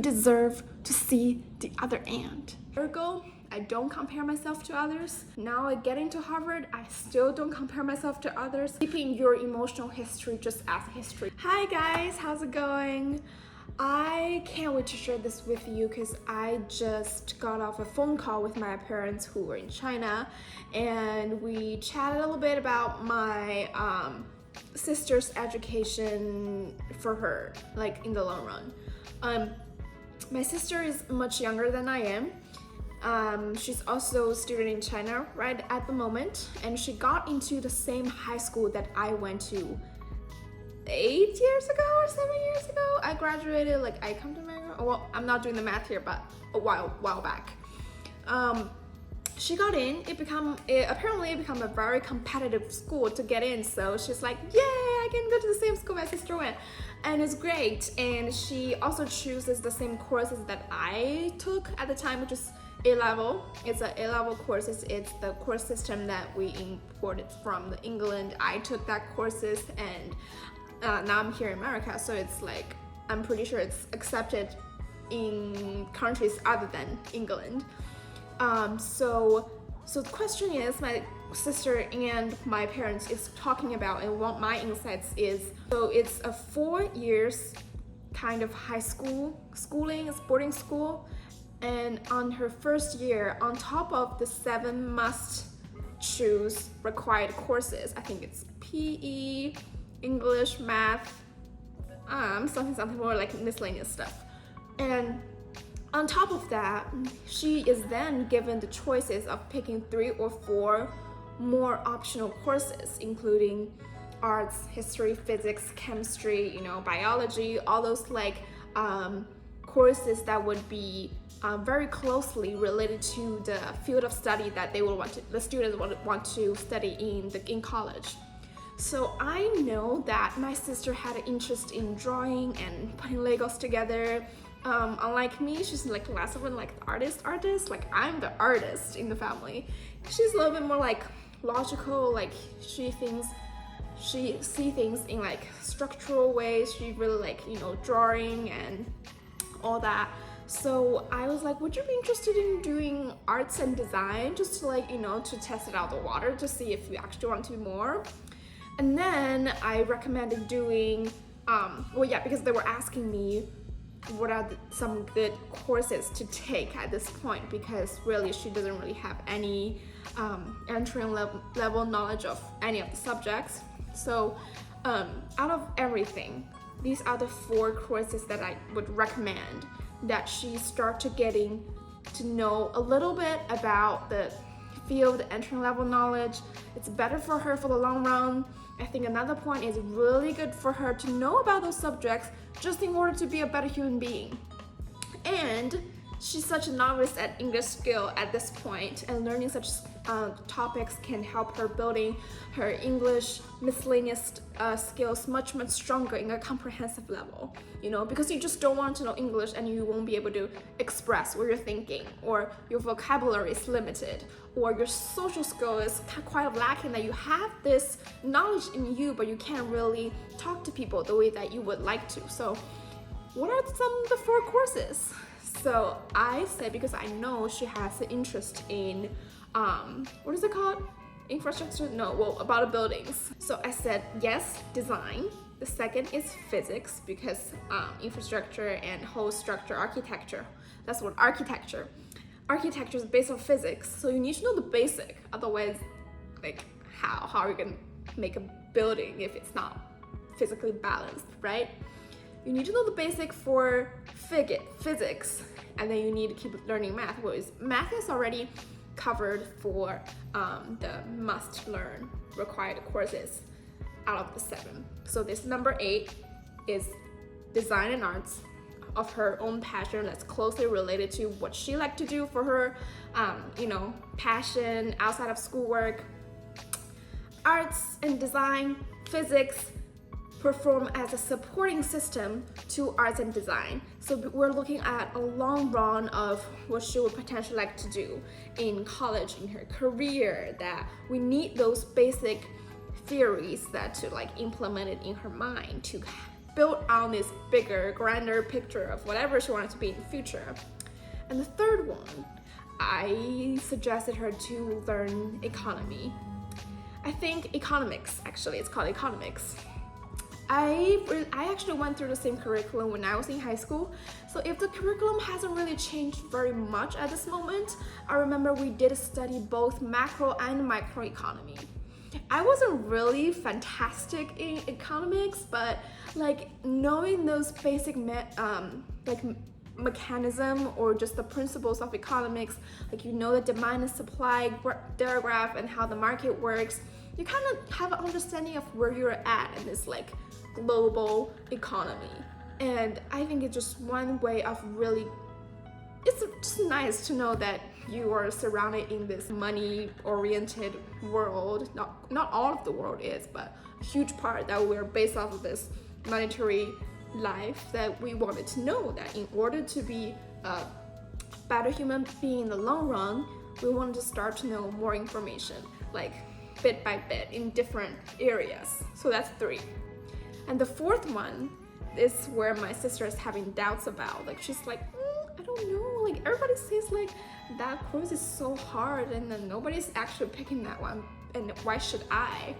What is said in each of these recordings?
deserve to see the other end. Ergo, I don't compare myself to others. Now getting to Harvard, I still don't compare myself to others. Keeping your emotional history just as history. Hi guys, how's it going? I can't wait to share this with you because I just got off a phone call with my parents who were in China, and we chatted a little bit about my sister's education for her, like in the long run. My sister is much younger than I am. She's also a student in China right at the moment, and she got into the same high school that I went to 8 years ago or 7 years ago. I graduated, like I come to America, well, I'm not doing the math here, but a while back. She got in, apparently it became a very competitive school to get in, so she's like, yay, I can go to the same school my sister went, and it's great. And she also chooses the same courses that I took at the time, which is A-level. It's a A-level courses. It's the course system that we imported from England. I took that courses, and now I'm here in America, so it's like, I'm pretty sure it's accepted in countries other than England. So the question is, my sister and my parents is talking about, and what my insights is, so it's a 4 years kind of high schooling, boarding school, and on her first year, on top of the 7 must choose required courses, I think it's PE, English, math, something more like miscellaneous stuff. And on top of that, she is then given the choices of picking 3 or 4 more optional courses, including arts, history, physics, chemistry, biology, all those like courses that would be very closely related to the field of study that the students would want to study in college. So I know that my sister had an interest in drawing and putting Legos together. Unlike me, she's like less of an like artist. Like I'm the artist in the family. She's a little bit more like logical. Like she see things in like structural ways. She really like drawing and all that. So I was like, would you be interested in doing arts and design, just to like to test it out the water to see if you actually want to do more? And then I recommended doing, because they were asking me what are some good courses to take at this point, because really she doesn't really have any entry level knowledge of any of the subjects. So out of everything, these are the 4 courses that I would recommend that she start to getting to know a little bit about the field, entry level knowledge. It's better for her for the long run. I think another point is really good for her to know about those subjects just in order to be a better human being. And she's such a novice at English skill at this point, and learning such topics can help her building her English miscellaneous skills much stronger in a comprehensive level, because you just don't want to know English and you won't be able to express what you're thinking, or your vocabulary is limited, or your social skill is quite lacking, that you have this knowledge in you but you can't really talk to people the way that you would like to. So what are some of the 4 courses? So I said, because I know she has an interest in what is it called? Infrastructure? No, well, about buildings. So I said, yes, design. The second is physics, because infrastructure and whole structure architecture. That's what architecture. Architecture is based on physics, so you need to know the basic. Otherwise, like how are you gonna make a building if it's not physically balanced, right? You need to know the basic for physics, and then you need to keep learning math. Whereas math is already covered for the must learn required courses out of the 7. So this number 8 is design and arts, of her own passion that's closely related to what she liked to do for her passion outside of schoolwork. Arts and design, physics perform as a supporting system to arts and design. So we're looking at a long run of what she would potentially like to do in college, in her career, that we need those basic theories that to like implement it in her mind to build on this bigger, grander picture of whatever she wanted to be in the future. And the third one, I suggested her to learn economy. I think economics, actually, it's called economics. I actually went through the same curriculum when I was in high school. So if the curriculum hasn't really changed very much at this moment, I remember we did study both macro and microeconomy. I wasn't really fantastic in economics, but like knowing those basic mechanism or just the principles of economics, like you know the demand and supply diagram and how the market works, you kind of have an understanding of where you're at in this like global economy. And I think it's just one way of really, it's just nice to know that you are surrounded in this money-oriented world. Not all of the world is, but a huge part that we're based off of this monetary life, that we wanted to know that in order to be a better human being in the long run, we wanted to start to know more information, like bit by bit in different areas. So that's 3. And the fourth one is where my sister is having doubts about. Like she's like, I don't know, like everybody says like that course is so hard and then nobody's actually picking that one, and why should I?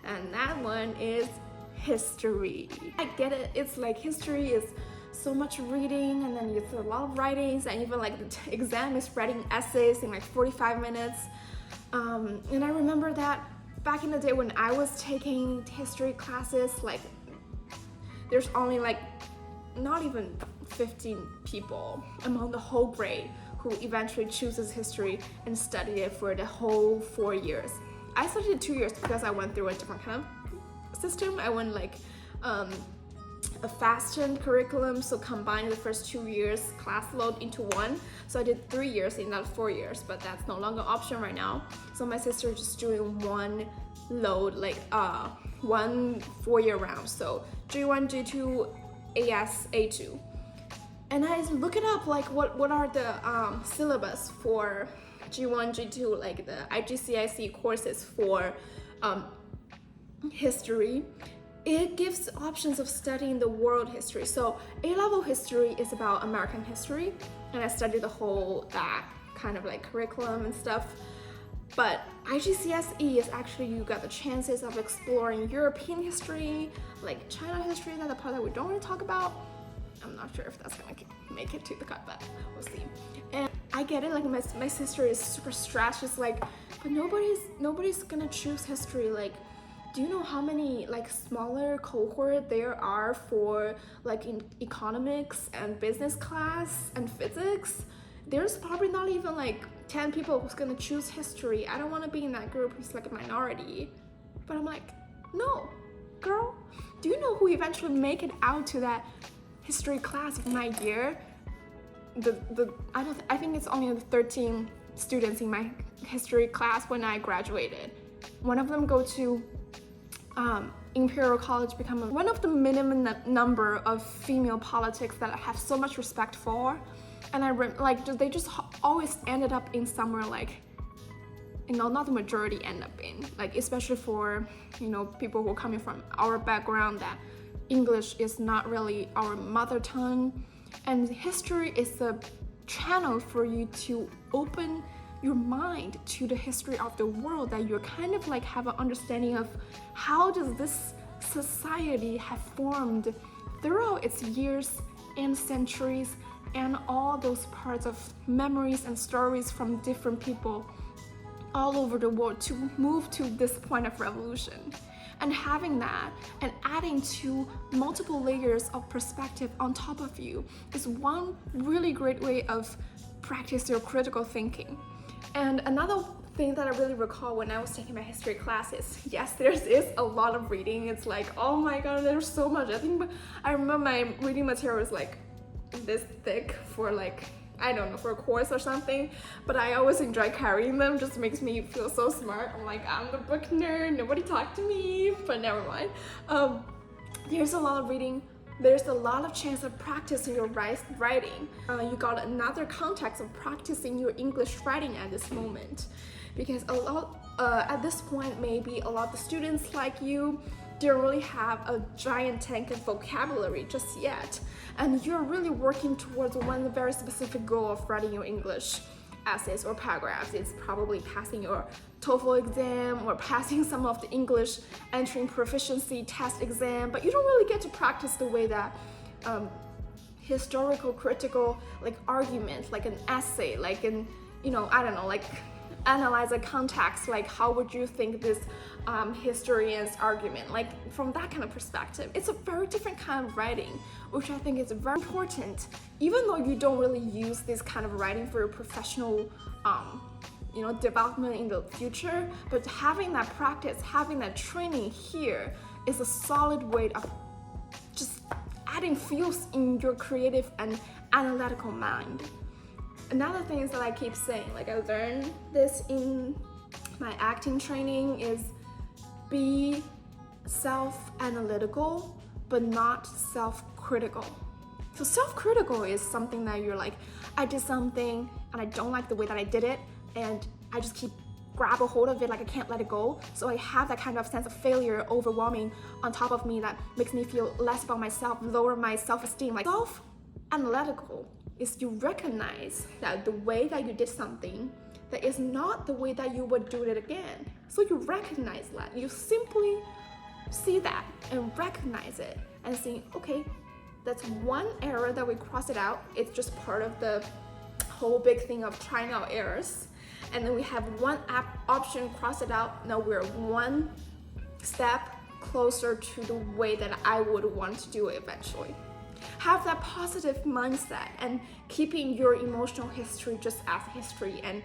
And that one is history. I get it, it's like history is so much reading and then it's a lot of writings, and even like the exam is writing essays in like 45 minutes. And I remember that back in the day when I was taking history classes, like there's only like not even 15 people among the whole grade who eventually chooses history and study it for the whole 4 years. I studied it 2 years because I went through a different kind of system. I went like a fastened curriculum, so combined the first 2 years class load into one. So I did 3 years in that 4 years, but that's no longer option right now. So my sister is just doing one load, like one 4-year round. So G1, G2, AS, A2. And I look it up, like what are the syllabus for G1, G2, like the IGCSE courses for history. It gives options of studying the world history. So A-level history is about American history, and I studied the whole that kind of like curriculum and stuff. But IGCSE is actually, you got the chances of exploring European history, like China history, that's the part that we don't really talk about. I'm not sure if that's gonna make it to the cut, but we'll see. And I get it, like my sister is super stressed. She's like, but nobody's gonna choose history. Like, do you know how many like smaller cohort there are for like in economics and business class and physics? There's probably not even like 10 people who's gonna choose history. I don't want to be in that group who's like a minority. But I'm like, no, girl, do you know who eventually make it out to that history class of my year? I think it's only 13 students in my history class when I graduated. One of them go to Imperial College, become one of the minimum number of female politics that I have so much respect for. And they just always ended up in somewhere like, not the majority end up in, like especially for, people who are coming from our background, that English is not really our mother tongue. And history is a channel for you to open your mind to the history of the world, that you kind of like have an understanding of how does this society have formed throughout its years and centuries, and all those parts of memories and stories from different people all over the world to move to this point of revolution. And having that and adding to multiple layers of perspective on top of you is one really great way of practice your critical thinking. And another thing that I really recall when I was taking my history classes, yes, there is a lot of reading. It's like, oh my god, there's so much. I remember my reading material was like this thick for like, I don't know, for a course or something, but I always enjoy carrying them. Just makes me feel so smart. I'm like, I'm the book nerd, nobody talk to me, but never mind. There's a lot of reading. There's a lot of chance of practicing your writing. You got another context of practicing your English writing at this moment, because at this point, maybe a lot of the students like you, don't really have a giant tank of vocabulary just yet, and you're really working towards one very specific goal of writing your English essays or paragraphs. It's probably passing your TOEFL exam or passing some of the English entering proficiency test exam, but you don't really get to practice the way that historical critical like argument, like an essay, like an, I don't know, like analyze a context, like how would you think this historian's argument, like from that kind of perspective. It's a very different kind of writing, which I think is very important, even though you don't really use this kind of writing for your professional development in the future. But having that practice, having that training here is a solid way of just adding fuels in your creative and analytical mind. Another thing is that I keep saying, like I learned this in my acting training, is be self-analytical but not self-critical. So self-critical is something that you're like, I did something and I don't like the way that I did it, and I just keep grab a hold of it, like I can't let it go. So I have that kind of sense of failure overwhelming on top of me that makes me feel less about myself, lower my self-esteem. Like self-analytical is you recognize that the way that you did something that is not the way that you would do it again. So you recognize that. You simply see that and recognize it and saying, okay, that's one error that we crossed it out. It's just part of the whole big thing of trying out errors. And then we have one option, cross it out. Now we're one step closer to the way that I would want to do it eventually. Have that positive mindset and keeping your emotional history just as history. And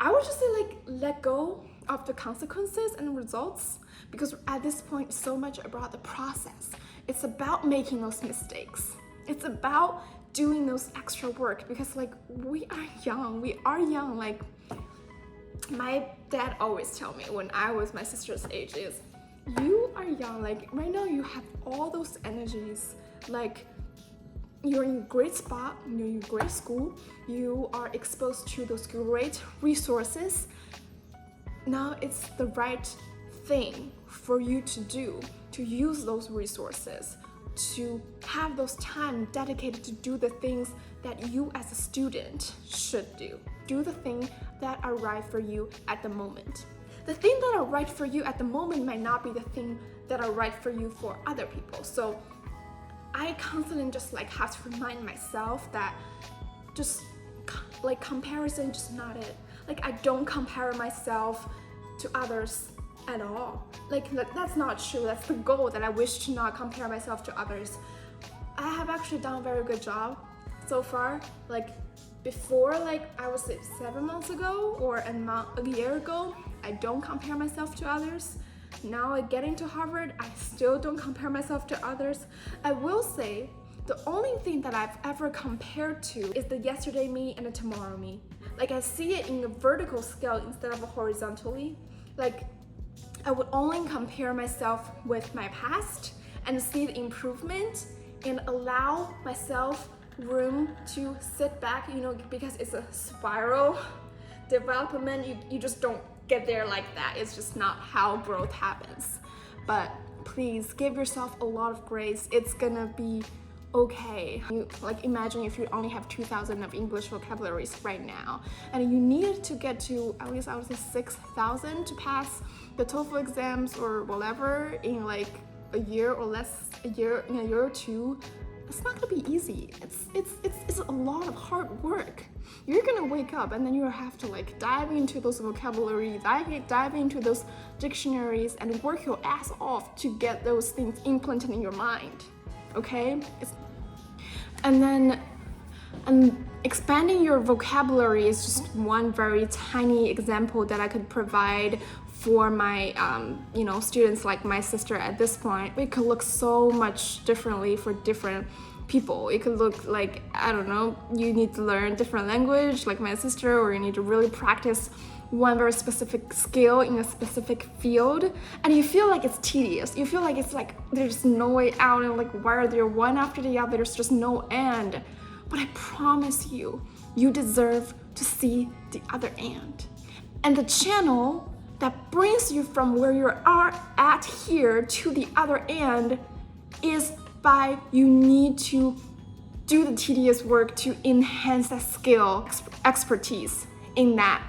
I would just say, like, let go of the consequences and results, because at this point it's so much about the process. It's about making those mistakes. It's about doing those extra work, because like we are young. Like my dad always tell me when I was my sister's age is, you are young. Like right now you have all those energies. Like you're in a great spot, you're in a great school, you are exposed to those great resources. Now it's the right thing for you to do, to use those resources, to have those time dedicated to do the things that you as a student should do. Do the thing that are right for you at the moment. The thing that are right for you at the moment might not be the thing that are right for you for other people. So I constantly just like have to remind myself that just like comparison just not it. Like I don't compare myself to others at all. Like that's not true. That's the goal, that I wish to not compare myself to others. I have actually done a very good job so far. Like before, like I would say 7 months ago or a year ago, I don't compare myself to others. Now getting to Harvard, I still don't compare myself to others. I will say the only thing that I've ever compared to is the yesterday me and the tomorrow me. Like I see it in a vertical scale instead of a horizontally. Like I would only compare myself with my past and see the improvement and allow myself room to sit back, because it's a spiral development. You just don't get there like that. It's just not how growth happens. But please give yourself a lot of grace. It's gonna be okay. Like imagine if you only have 2,000 of English vocabularies right now, and you needed to get to at least I would say 6,000 to pass the TOEFL exams or whatever in like a year or less, in a year or two. It's not gonna be easy. It's a lot of hard work. You're gonna wake up and then you have to like dive into those vocabulary, dive into those dictionaries and work your ass off to get those things implanted in your mind. Okay? And expanding your vocabulary is just one very tiny example that I could provide for my students like my sister at this point. It could look so much differently for different people. It could look like, I don't know, you need to learn different language like my sister, or you need to really practice one very specific skill in a specific field, and you feel like it's tedious. You feel like it's like there's no way out, and like why are there one after the other? There's just no end. But I promise you, you deserve to see the other end. And the channel that brings you from where you are at here to the other end is by you need to do the tedious work to enhance that skill, expertise in that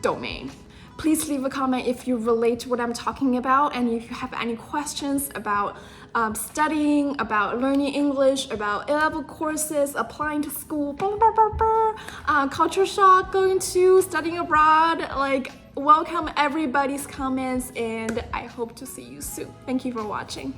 domain. Please leave a comment if you relate to what I'm talking about, and if you have any questions about studying, about learning English, about A-level courses, applying to school, culture shock, going to studying abroad, like welcome everybody's comments, and I hope to see you soon. Thank you for watching.